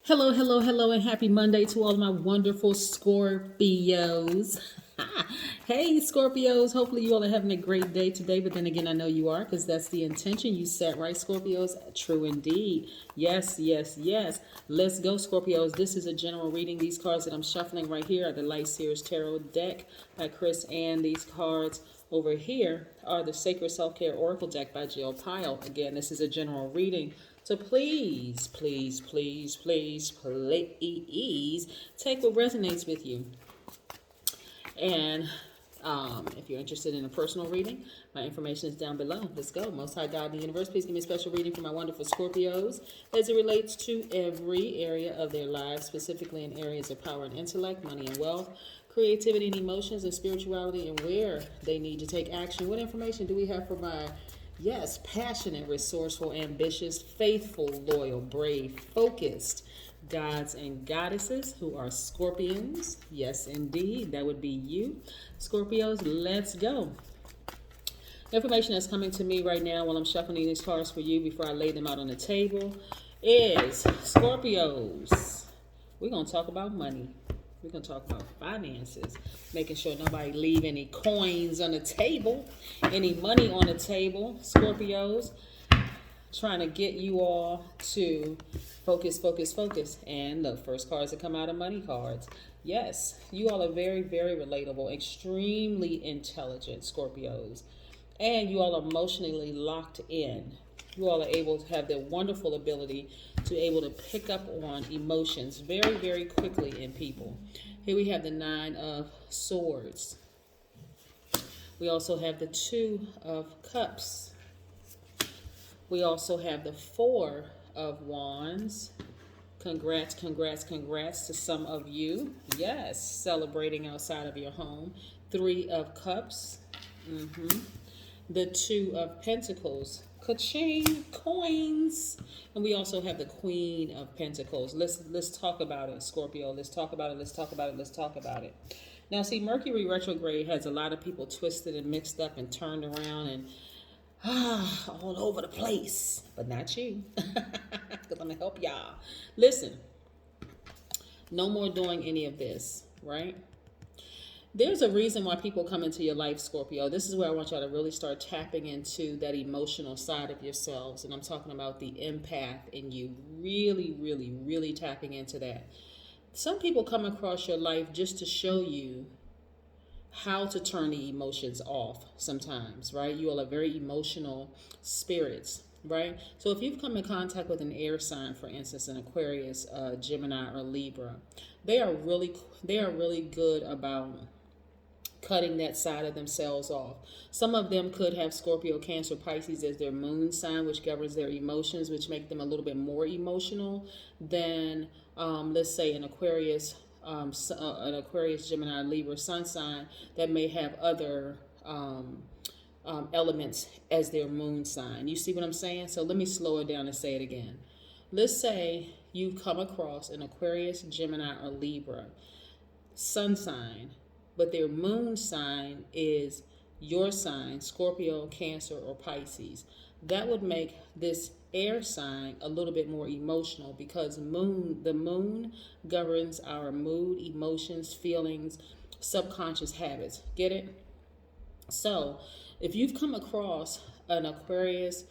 Hello, hello, hello, and happy Monday to all of my wonderful Scorpios. Hey, Scorpios. Hopefully, you all are having a great day today. But then again, I know you are because that's the intention. You set right, Scorpios. True indeed. Yes, yes, yes. Let's go, Scorpios. This is a general reading. These cards that I'm shuffling right here are the Light Seers Tarot deck by Chris, and these cards over here are the Sacred Self-Care Oracle deck by Jill Pyle. Again, this is a general reading. So please, please, please, please, please take what resonates with you. And if you're interested in a personal reading, my information is down below. Let's go. Most High God in the universe, please give me a special reading for my wonderful Scorpios as it relates to every area of their lives, specifically in areas of power and intellect, money and wealth, creativity and emotions, and spirituality, and where they need to take action. What information do we have for my passionate, resourceful, ambitious, faithful, loyal, brave, focused gods and goddesses who are Scorpions? Yes, indeed, that would be you. Scorpios, let's go. Information that's coming to me right now while I'm shuffling these cards for you before I lay them out on the table is Scorpios. We're going to talk about money. We're going to talk about finances, making sure nobody leave any coins on the table, any money on the table. Scorpios, trying to get you all to focus, focus, focus. And look, first cards that come out are money cards. Yes, you all are very, very relatable, extremely intelligent Scorpios. And you all are emotionally locked in. You all are able to have the wonderful ability to be able to pick up on emotions very, very quickly in people. Here we have the Nine of Swords. We also have the Two of Cups. We also have the Four of Wands. Congrats, congrats, congrats to some of you. Yes, celebrating outside of your home. Three of Cups. The Two of Pentacles. Ka-ching, coins. And we also have the Queen of Pentacles. Let's talk about it, Scorpio. Let's talk about it. Let's talk about it. Let's talk about it. Now, see, Mercury retrograde has a lot of people twisted and mixed up and turned around and all over the place. But not you. Because I'm going to help y'all. Listen, no more doing any of this, right? There's a reason why people come into your life, Scorpio. This is where I want y'all to really start tapping into that emotional side of yourselves. And I'm talking about the empath in you. Really, really, really tapping into that. Some people come across your life just to show you how to turn the emotions off sometimes, right? You all are very emotional spirits, right? So if you've come in contact with an air sign, for instance, an Aquarius, Gemini, or Libra, they are really good about cutting that side of themselves off. Some of them could have Scorpio, Cancer, Pisces as their moon sign, which governs their emotions, which make them a little bit more emotional than, let's say, an Aquarius, Gemini, Libra sun sign that may have other elements as their moon sign. You see what I'm saying? So let me slow it down and say it again. Let's say you come across an Aquarius, Gemini, or Libra sun sign, but their moon sign is your sign, Scorpio, Cancer, or Pisces. That would make this air sign a little bit more emotional because the moon governs our mood, emotions, feelings, subconscious habits. Get it? So if you've come across an Aquarius,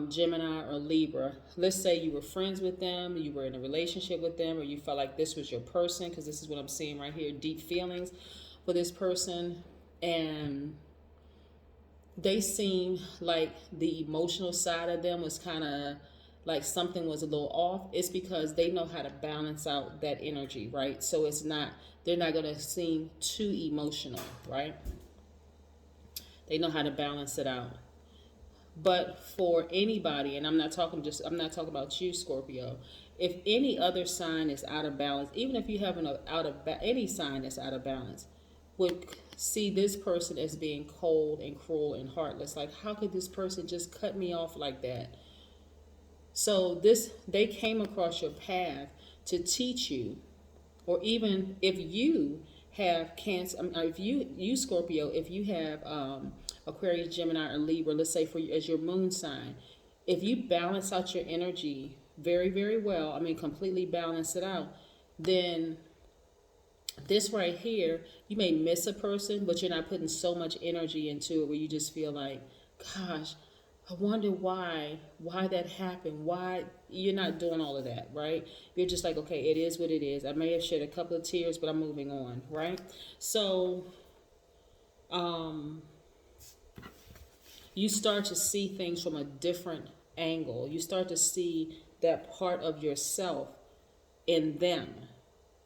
Gemini, or Libra, let's say you were friends with them, you were in a relationship with them, or you felt like this was your person, because this is what I'm seeing right here, deep feelings for this person, and they seem like the emotional side of them was kind of like something was a little off. It's because they know how to balance out that energy, right? So they're not going to seem too emotional, right? They know how to balance it out. But for anybody, and I'm not talking about you, Scorpio. If any other sign is out of balance, even if you have any sign that's out of balance, would see this person as being cold and cruel and heartless. Like, how could this person just cut me off like that? So they came across your path to teach you, or even if you have Cancer, if you Scorpio, if you have Aquarius, Gemini, or Libra, let's say for you as your moon sign, if you balance out your energy very, very well, I mean, completely balance it out, then this right here, you may miss a person, but you're not putting so much energy into it where you just feel like, gosh, I wonder why that happened. Why you're not doing all of that, right? You're just like, okay, it is what it is. I may have shed a couple of tears, but I'm moving on, right? So, you start to see things from a different angle. You start to see that part of yourself in them,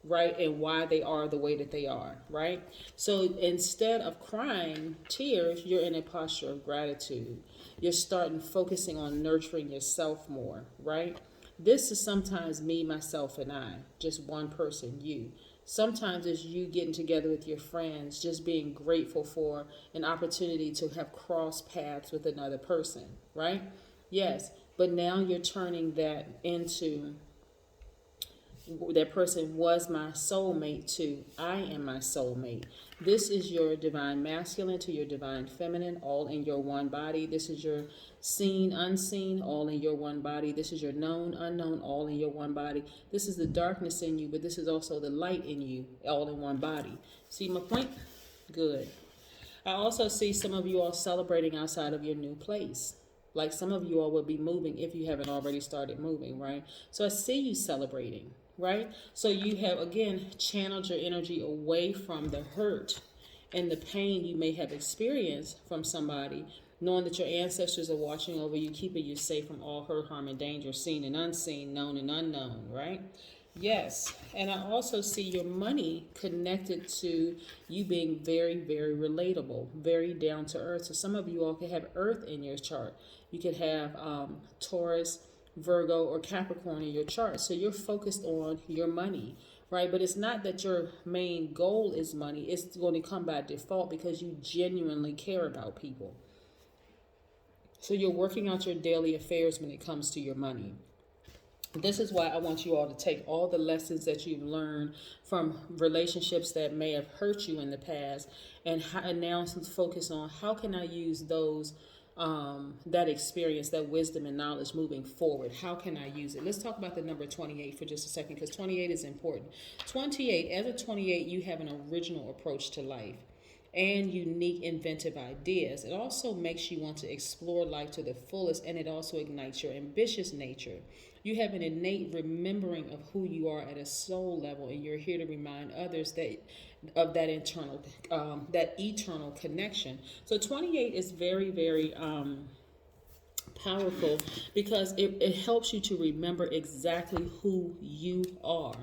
right? And why they are the way that they are, right? So instead of crying tears, you're in a posture of gratitude. You're starting focusing on nurturing yourself more, right? This is sometimes me, myself, and I, just one person, you. Sometimes it's you getting together with your friends, just being grateful for an opportunity to have crossed paths with another person, right? Yes, but now you're turning that into, that person was my soulmate to I am my soulmate. This is your divine masculine to your divine feminine, all in your one body. This is your seen, unseen, all in your one body. This is your known, unknown, all in your one body. This is the darkness in you, but this is also the light in you, all in one body. See my point? Good. I also see some of you all celebrating outside of your new place. Like some of you all will be moving if you haven't already started moving, right? So I see you celebrating, right? So you have, again, channeled your energy away from the hurt and the pain you may have experienced from somebody, knowing that your ancestors are watching over you, keeping you safe from all hurt, harm, and danger, seen and unseen, known and unknown, right? Yes, and I also see your money connected to you being very, very relatable, very down to earth. So some of you all could have earth in your chart. You could have Taurus, Virgo, or Capricorn in your chart. So you're focused on your money, right? But it's not that your main goal is money. It's going to come by default because you genuinely care about people. So you're working out your daily affairs when it comes to your money. This is why I want you all to take all the lessons that you've learned from relationships that may have hurt you in the past and now focus on how can I use those, that experience, that wisdom and knowledge moving forward. How can I use it? Let's talk about the number 28 for just a second because 28 is important. 28, as a 28, you have an original approach to life and unique inventive ideas. It also makes you want to explore life to the fullest, and it also ignites your ambitious nature. You have an innate remembering of who you are at a soul level, and you're here to remind others that of that internal, that eternal connection. So 28 is very, very powerful because it helps you to remember exactly who you are.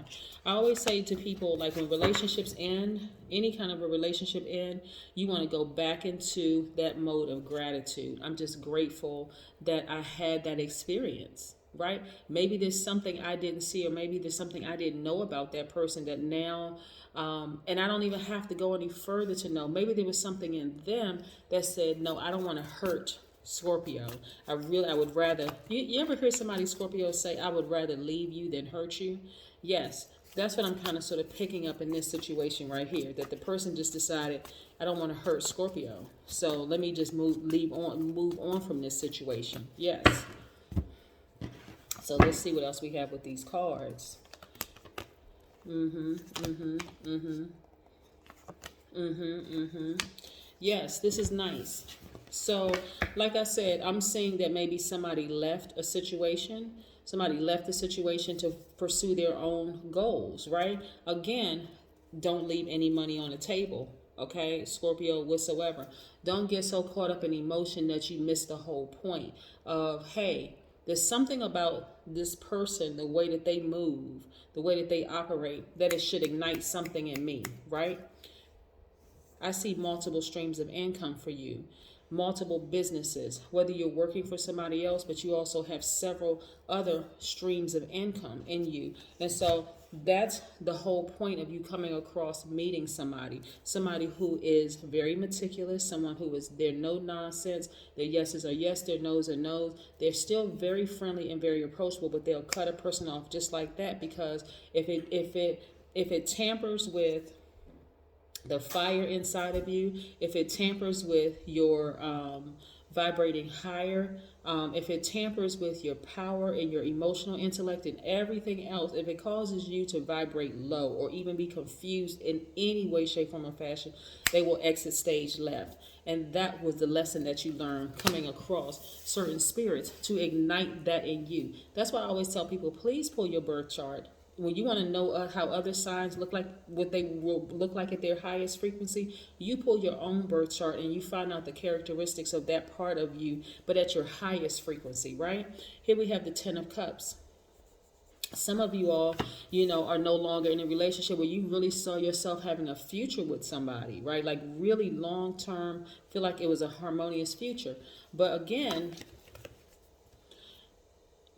I always say to people, like when relationships end, any kind of a relationship end, you want to go back into that mode of gratitude. I'm just grateful that I had that experience, right? Maybe there's something I didn't see, or maybe there's something I didn't know about that person that now, and I don't even have to go any further to know. Maybe there was something in them that said, no, I don't want to hurt Scorpio. I would rather, you ever hear somebody, Scorpio, say, I would rather leave you than hurt you? Yes, that's what I'm kind of sort of picking up in this situation right here, that the person just decided, I don't want to hurt Scorpio. So let me just move on from this situation. Yes. So let's see what else we have with these cards. Yes, this is nice. So, like I said, I'm seeing that maybe somebody left a situation. Somebody left the situation to pursue their own goals, right? Again, don't leave any money on the table, okay? Scorpio, whatsoever. Don't get so caught up in emotion that you miss the whole point of, hey, there's something about this person, the way that they move, the way that they operate, that it should ignite something in me, right? I see multiple streams of income for you, multiple businesses, whether you're working for somebody else, but you also have several other streams of income in you. And so that's the whole point of you coming across meeting somebody who is very meticulous, someone who is, they're no nonsense, their yeses are yes, their no's are no's. They're still very friendly and very approachable, but they'll cut a person off just like that, because if it tampers with the fire inside of you, if it tampers with your vibrating higher. If it tampers with your power and your emotional intellect and everything else, if it causes you to vibrate low or even be confused in any way, shape, form, or fashion, they will exit stage left. And that was the lesson that you learned coming across certain spirits to ignite that in you. That's why I always tell people, please pull your birth chart. When you want to know how other signs look like, what they will look like at their highest frequency, you pull your own birth chart and you find out the characteristics of that part of you, but at your highest frequency, right? Here we have the 10 of Cups. Some of you all, are no longer in a relationship where you really saw yourself having a future with somebody, right? Like really long term, feel like it was a harmonious future. But again,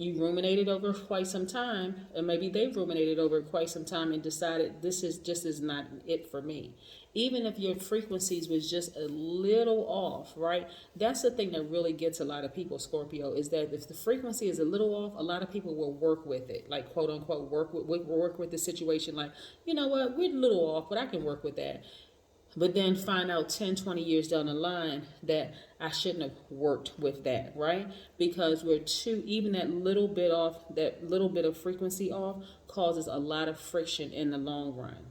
you ruminated over quite some time, and maybe they've ruminated over quite some time and decided this is not it for me. Even if your frequencies was just a little off, right? That's the thing that really gets a lot of people, Scorpio, is that if the frequency is a little off, a lot of people will work with it, like quote unquote work with the situation, like, you know what, we're a little off, but I can work with that. But then find out 10, 20 years down the line that I shouldn't have worked with that, right? Because even that little bit off, that little bit of frequency off causes a lot of friction in the long run.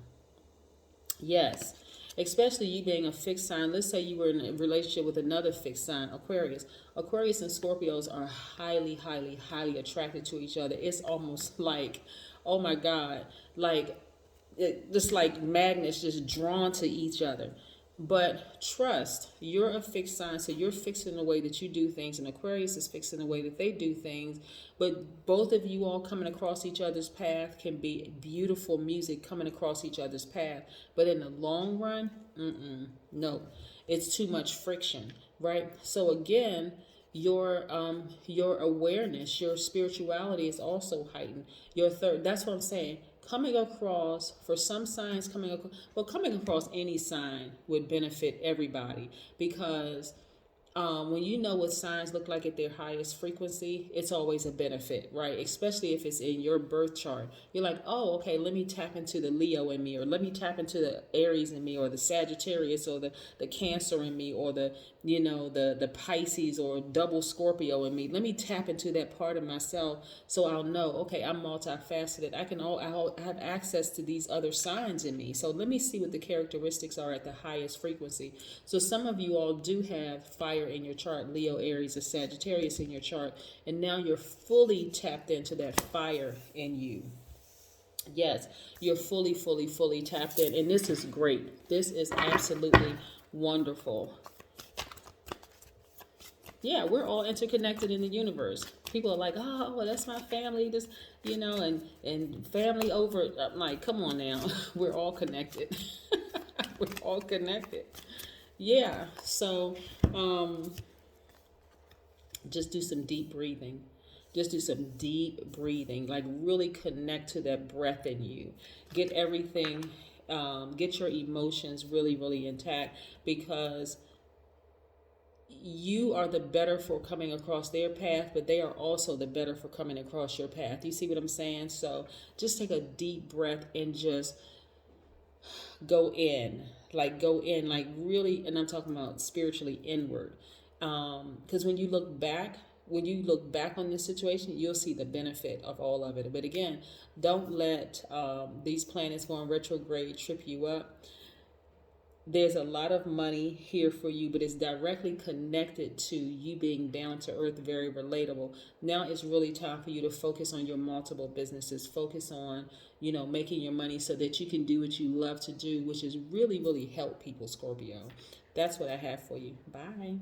Yes, especially you being a fixed sign. Let's say you were in a relationship with another fixed sign, Aquarius. Aquarius and Scorpios are highly, highly, highly attracted to each other. It's almost like, oh my God, like, just like magnets just drawn to each other. But trust, you're a fixed sign, so you're fixed in the way that you do things, and Aquarius is fixed in the way that they do things. But both of you all coming across each other's path can be beautiful music coming across each other's path. But in the long run, no, it's too much friction, right? So again, your awareness, your spirituality is also heightened. That's what I'm saying. Coming across, for some signs, coming across any sign would benefit everybody, because when you know what signs look like at their highest frequency, it's always a benefit, right? Especially if it's in your birth chart. You're like, oh, okay, let me tap into the Leo in me, or let me tap into the Aries in me, or the Sagittarius, or the Cancer in me, or the Pisces or double Scorpio in me. Let me tap into that part of myself so I'll know, okay, I'm multifaceted. I'll have access to these other signs in me. So let me see what the characteristics are at the highest frequency. So some of you all do have fire in your chart, Leo, Aries, or Sagittarius in your chart, and now you're fully tapped into that fire in you. Yes, you're fully, fully, fully tapped in, and this is great. This is absolutely wonderful. Yeah, we're all interconnected in the universe. People are like, oh, well, that's my family, just, and family over. I'm like, come on now. We're all connected. We're all connected. Yeah, so just do some deep breathing. Just do some deep breathing. Like really connect to that breath in you. Get everything, get your emotions really, really intact, because you are the better for coming across their path, but they are also the better for coming across your path. You see what I'm saying? So just take a deep breath and just go in, like really, and I'm talking about spiritually inward. Because when you look back on this situation, you'll see the benefit of all of it. But again, don't let these planets going retrograde trip you up. There's a lot of money here for you, but it's directly connected to you being down to earth, very relatable. Now it's really time for you to focus on your multiple businesses. Focus on, making your money so that you can do what you love to do, which is really, really help people, Scorpio. That's what I have for you. Bye.